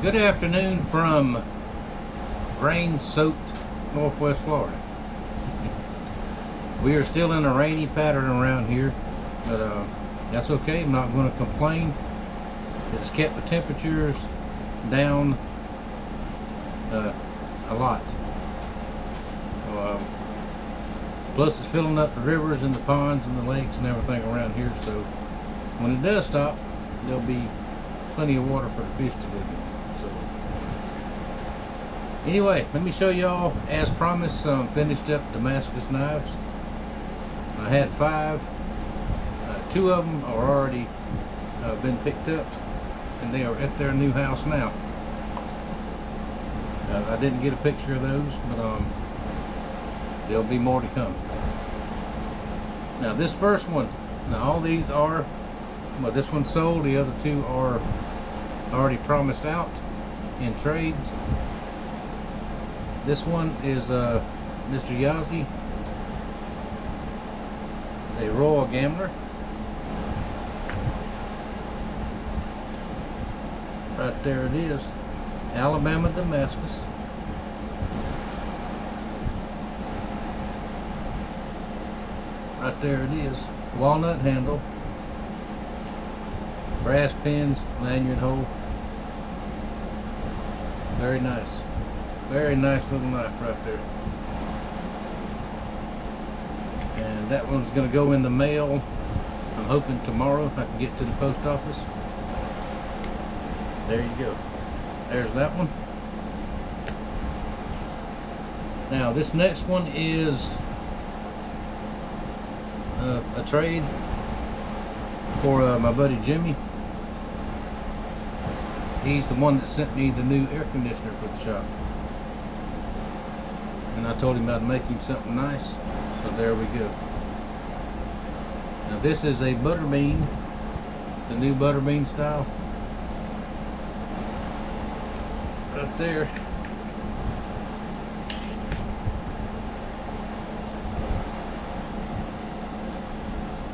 Good afternoon from rain-soaked Northwest Florida. We are still in a rainy pattern around here, but that's okay. I'm not going to complain. It's kept the temperatures down a lot. So, plus it's filling up the rivers and the ponds and the lakes and everything around here, so when it does stop, there'll be plenty of water for the fish to live in. So anyway, let me show y'all, as promised, finished up Damascus knives. I had 5. 2 of them are already been picked up, and they are at their new house now. I didn't get a picture of those, but there'll be more to come. Now this first one, now all these are, well, this one's sold, the other 2 are already promised out in trades. This one is Mr. Yazzie, a Royal Gambler. Right there it is, Alabama Damascus. Right there it is, walnut handle, brass pins, lanyard hole. Very nice little knife right there. And that one's going to go in the mail, I'm hoping tomorrow, if I can get to the post office. There you go. There's that one. Now this next one is a trade for my buddy Jimmy. He's the one that sent me the new air conditioner for the shop, and I told him I'd make him something nice, so there we go. Now this is a butterbean, the new butterbean style. Right there.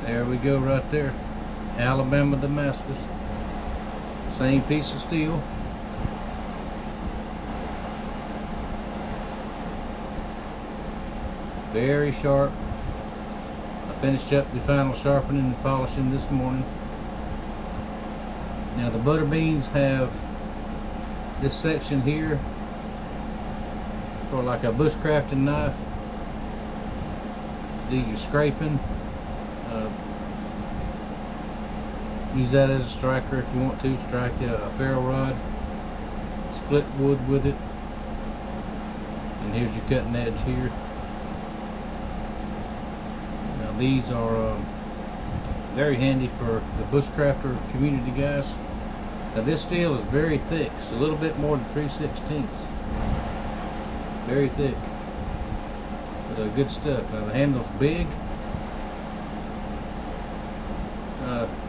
There we go right there. Alabama Damascus. Same piece of steel. Very sharp. I finished up the final sharpening and polishing this morning. Now the butterbeans have this section here for like a bushcrafting knife. Do your scraping. Use that as a striker if you want to. Strike a ferro rod. Split wood with it. And here's your cutting edge here. Now these are very handy for the bushcrafter community guys. Now this steel is very thick. It's a little bit more than 3/16. Very thick. But good stuff. Now the handle's big.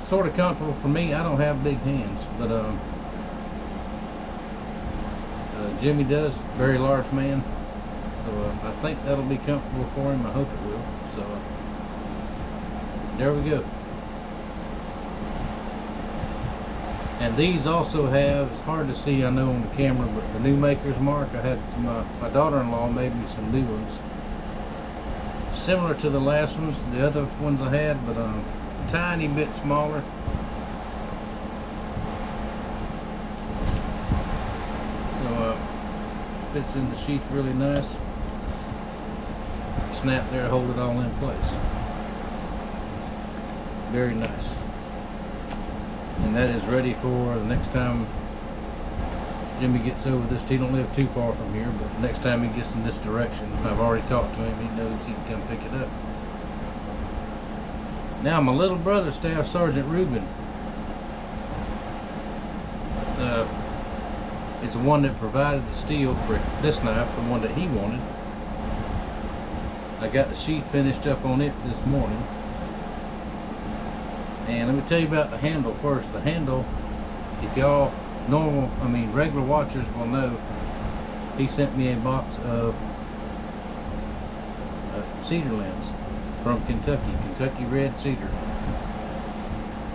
Sort of comfortable for me. I don't have big hands, but Jimmy does. Very large man, so I think that'll be comfortable for him. I hope it will. So there we go. And these also have, it's hard to see, I know, on the camera, but the new maker's mark. I had some, my daughter-in-law made me some new ones, similar to the last ones, the other ones I had, but tiny bit smaller. So fits in the sheath really nice. Snap there, hold it all in place. Very nice. And that is ready for the next time Jimmy gets over this. He don't live too far from here, but next time he gets in this direction, I've already talked to him, he knows he can come pick it up. Now my little brother, Staff Sergeant Reuben, is the one that provided the steel for this knife, the one that he wanted. I got the sheath finished up on it this morning. And let me tell you about the handle first. The handle, if y'all regular watchers will know, he sent me a box of cedar limbs from Kentucky red cedar.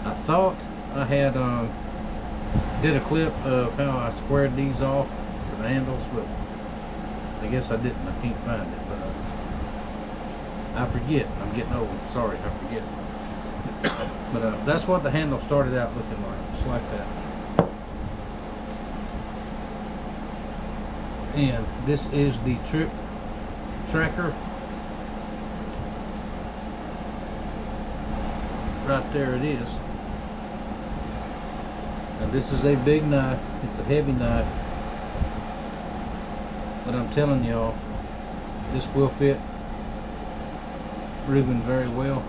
I thought I had did a clip of how I squared these off for the handles, but I guess I didn't. I can't find it, but I forget. I'm getting old. Sorry, I forget. But that's what the handle started out looking like, just like that. And this is the trip tracker. Right there it is. Now this is a big knife. It's a heavy knife. But I'm telling y'all, this will fit Reuben very well.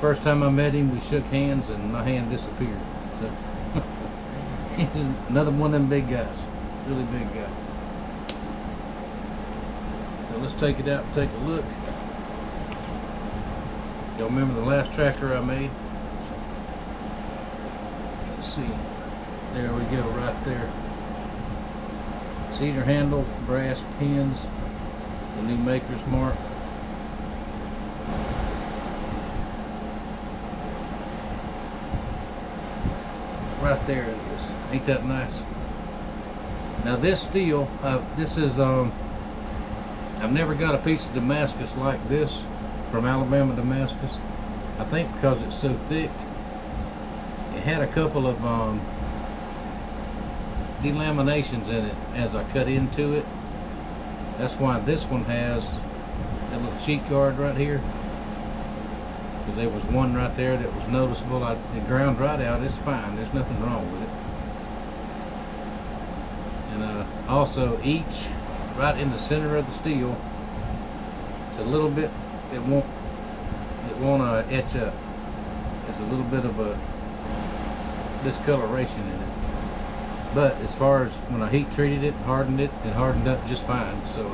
First time I met him, we shook hands and my hand disappeared. So he's another one of them big guys. Really big guy. So let's take it out and take a look. Y'all remember the last tracker I made? Let's see. There we go, right there. Cedar handle, brass pins, the new maker's mark. Right there it is. Ain't that nice? Now this steel, this is I've never got a piece of Damascus like this from Alabama Damascus. I think because it's so thick. It had a couple of delaminations in it as I cut into it. That's why this one has that little cheek guard right here. Because there was one right there that was noticeable. It ground right out. It's fine. There's nothing wrong with it. And also each right in the center of the steel, it's a little bit. It won't etch up. There's a little bit of a discoloration in it. But as far as when I heat treated it, it hardened up just fine. So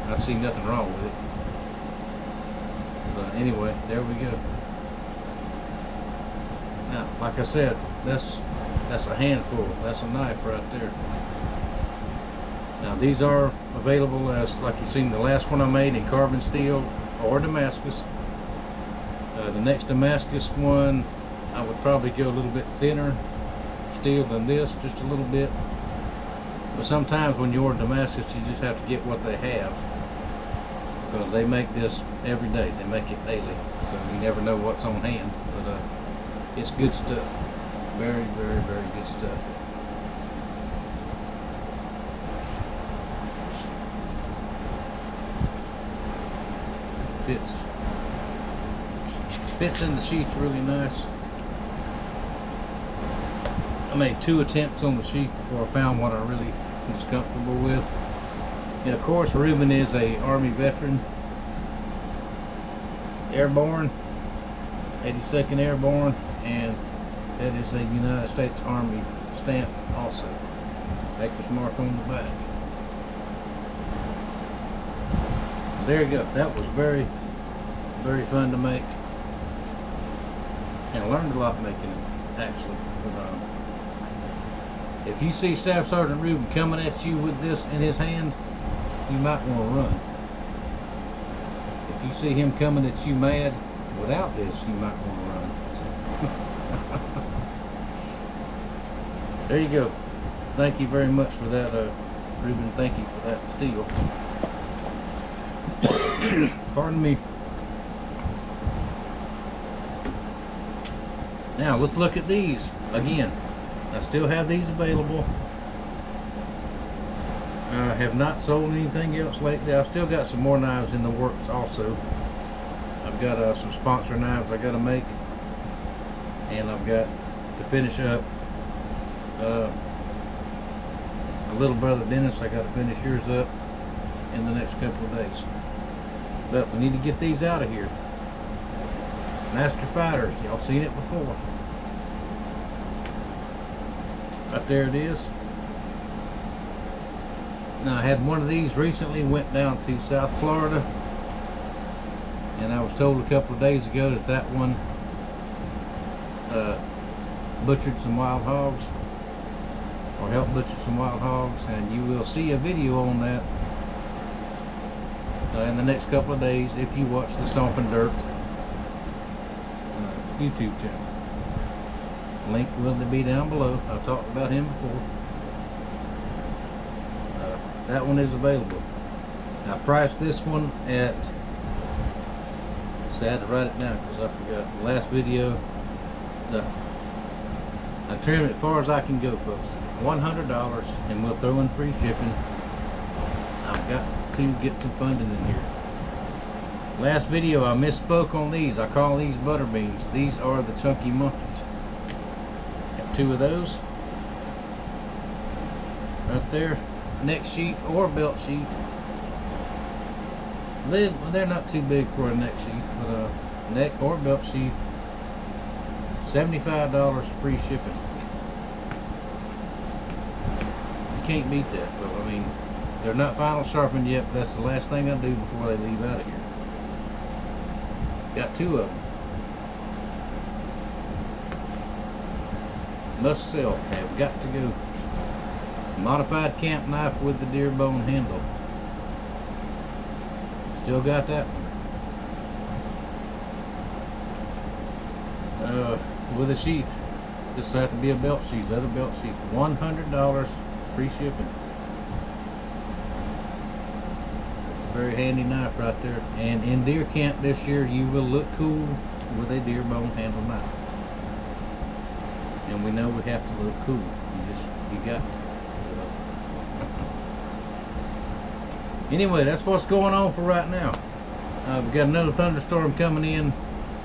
I see nothing wrong with it. But anyway, there we go. Now, like I said, that's a handful. That's a knife right there. Now these are available as, like you seen the last one I made, in carbon steel or Damascus. The next Damascus one, I would probably go a little bit thinner steel than this, just a little bit. But sometimes when you order Damascus, you just have to get what they have, because they make this every day. They make it daily, so you never know what's on hand. But it's good stuff. Very, very, very good stuff. Fits in the sheath really nice. I made 2 attempts on the sheath before I found what I really was comfortable with. And of course, Reuben is a Army veteran, airborne, 82nd Airborne, and that is a United States Army stamp also. Maker's mark on the back. There you go. That was very, very fun to make. And I learned a lot making it, actually. But, if you see Staff Sergeant Reuben coming at you with this in his hand, you might want to run. If you see him coming at you mad without this, you might want to run. There you go. Thank you very much for that, Reuben. Thank you for that steel. Pardon me. Now let's look at these again. I still have these available. I have not sold anything else lately. I've still got some more knives in the works also. I've got some sponsor knives I got to make, and I've got to finish up my little brother Dennis. I got to finish yours up in the next couple of days. But we need to get these out of here. Master Fighter, y'all seen it before. Right there it is. Now I had one of these recently, went down to South Florida, and I was told a couple of days ago that that one butchered some wild hogs, or helped butcher some wild hogs, and you will see a video on that in the next couple of days if you watch the Stompin' Dirt YouTube channel. Link will be down below. I've talked about him before. That one is available. I priced this one at, so I had to write it down because I forgot. The last video, I trimmed it as far as I can go, folks. $100, and we'll throw in free shipping. I've got to get some funding in here. Last video I misspoke on these. I call these butter beans. These are the chunky monkeys. Got 2 of those right there. Neck sheath or belt sheath. They're not too big for a neck sheath, but neck or belt sheath. $75 free shipping. You can't beat that, but I mean, they're not final sharpened yet, but that's the last thing I do before they leave out of here. Got 2 of them. Must sell. Have got to go. Modified camp knife with the DEERBONE handle. Still got that one. With a sheath. This will have to be a belt sheath, leather belt sheath. $100 free shipping. It's a very handy knife right there. And in deer camp this year, you will look cool with a DEERBONE handle knife. And we know we have to look cool. You got to. Anyway, that's what's going on for right now. We've got another thunderstorm coming in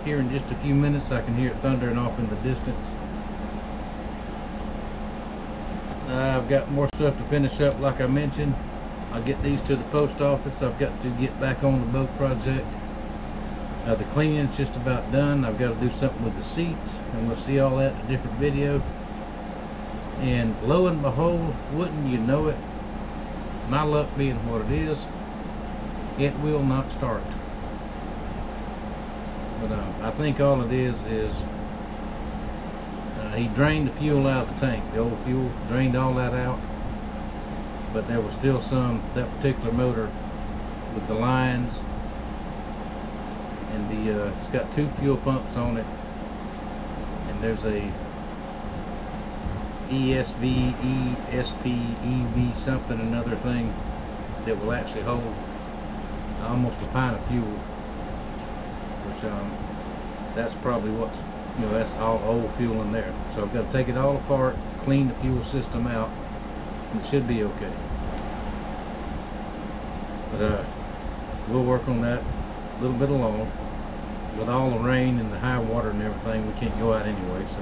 here in just a few minutes. I can hear it thundering off in the distance. I've got more stuff to finish up, like I mentioned. I'll get these to the post office. I've got to get back on the boat project. The cleaning's just about done. I've got to do something with the seats, and we'll see all that in a different video. And lo and behold, wouldn't you know it, my luck being what it is, it will not start. But I think all it is he drained the fuel out of the tank. The old fuel, drained all that out, but there was still some. That particular motor with the lines and the it's got 2 fuel pumps on it, and there's a ESV, ESP, EV something another thing that will actually hold almost a pint of fuel, which that's probably what's, you know, that's all old fuel in there. So I've got to take it all apart, clean the fuel system out, and it should be okay. But we'll work on that a little bit along. With all the rain and the high water and everything, we can't go out anyway, so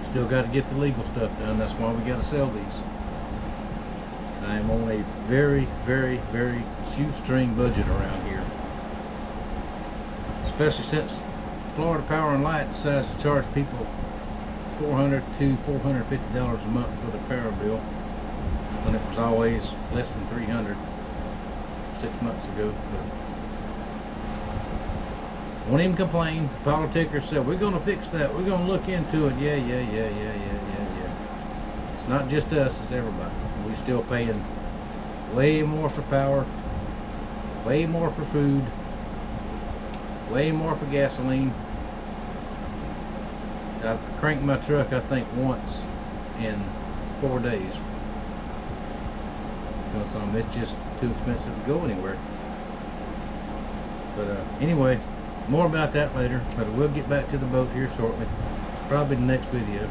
still got to get the legal stuff done. That's why we got to sell these. I am on a very, very, very shoestring budget around here, especially since Florida Power and Light decides to charge people $400 to $450 a month for the power bill, when it was always less than $300 6 months ago. But won't even complain. Politicians said, we're going to fix that. We're going to look into it. Yeah. It's not just us, it's everybody. We're still paying way more for power, way more for food, way more for gasoline. So I cranked my truck, I think, once in 4 days. Because it's just too expensive to go anywhere. But anyway, more about that later, but we'll get back to the boat here shortly, probably the next video.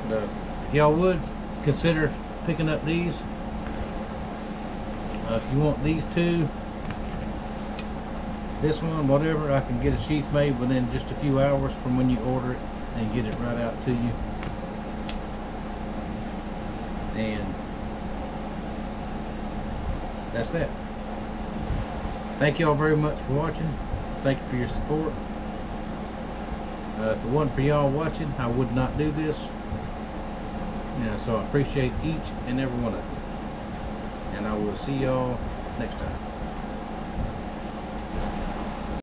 But if y'all would consider picking up these, if you want these 2, this one, whatever, I can get a sheath made within just a few hours from when you order it and get it right out to you. And that's that. Thank you all very much for watching. Thank you for your support. If it wasn't for y'all watching, I would not do this. So I appreciate each and every one of you. And I will see y'all next time.